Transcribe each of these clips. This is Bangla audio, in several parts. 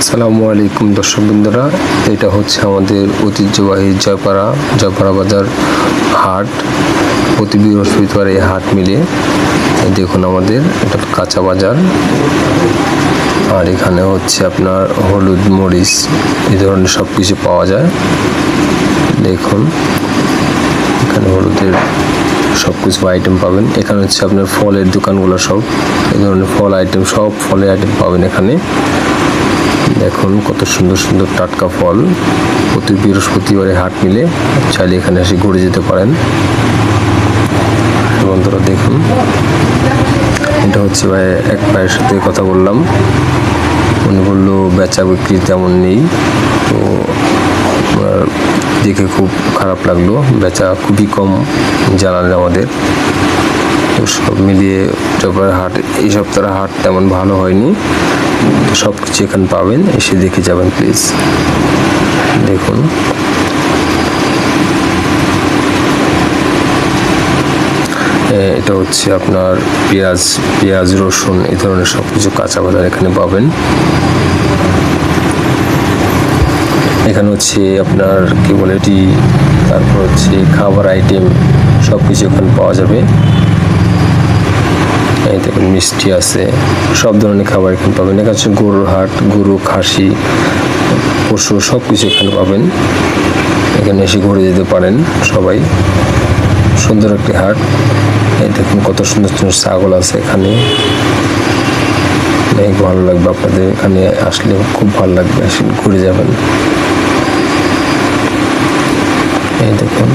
আসসালামু আলাইকুম দর্শক বন্ধুরা, এটা হচ্ছে আমাদের ঐতিহ্যবাহী জয়পাড়া বাজার হাট। প্রতি বৃহস্পতিবার এই হাট মিলে। দেখুন আমাদের এটা কাঁচা বাজার, আর এখানে হচ্ছে আপনার হলুদ মরিচ এই ধরনের সব কিছু পাওয়া যায়। দেখুন এখানে হলুদের সব কিছু আইটেম পাবেন। এখানে হচ্ছে আপনার ফলের দোকানগুলো, সব এই ধরনের ফল আইটেম, সব ফলের আইটেম পাবেন এখানে। দেখুন কত সুন্দর সুন্দর টাটকা ফল। প্রতি বৃহস্পতিবারে হাট মিলে, চাইলে এখানে এসে ঘুরে যেতে পারেন। বন্ধুরা দেখুন, এটা হচ্ছে ভাই এক ভাইয়ের সাথে কথা বললাম, উনি বললো বেচা বিক্রি তেমন নেই। তো দেখে খুব খারাপ লাগলো, বেচা খুবই কম জানালেন আমাদের। তো সব মিলিয়ে জয়পাড়া হাট এই সপ্তাহের হাট তেমন ভালো হয়নি। সব কিছু এখানে পাবেন, এসে দেখে যাবেন প্লিজ। দেখুন এটা হচ্ছে আপনার পেঁয়াজ রসুন এই ধরনের সব কিছু কাঁচা বাজার এখানে পাবেন। এখানে হচ্ছে আপনার কি বলে এটি, তারপর হচ্ছে খাবার আইটেম সব কিছু এখানে পাওয়া যাবে। এই দেখুন মিষ্টি আছে, সব ধরনের খাবার এখানে পাবেন। এখানে হচ্ছে গরুর হাট, গরু খাসি পশু সব কিছু এখানে পাবেন। এখানে এসে ঘুরে যেতে পারেন সবাই। সুন্দর একটি হাট। এই দেখুন কত সুন্দর সুন্দর ছাগল আছে এখানে, অনেক ভালো লাগবে আপনাদের এখানে আসলে, খুব ভালো লাগবে, এসে ঘুরে যাবেন। এই দেখুন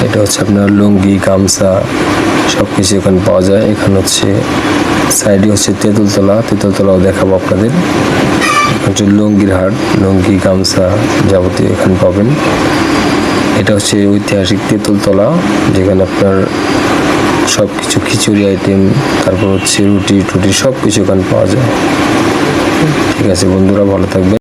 এটা হচ্ছে আপনার লুঙ্গি গামছা সব কিছু এখানে পাওয়া যায়। এখানে হচ্ছে সাইডে হচ্ছে তেঁতুলতলাও দেখাবো আপনাদের। হচ্ছে লুঙ্গির হাট, লুঙ্গি গামছা যাবতীয় এখানে পাবেন। এটা হচ্ছে ঐতিহাসিক তেঁতুলতলা, যেখানে আপনার সব কিছু খিচুড়ি আইটেম, তারপর হচ্ছে রুটি টুটি সব কিছু এখানে পাওয়া যায়। ঠিক আছে বন্ধুরা, ভালো থাকবেন।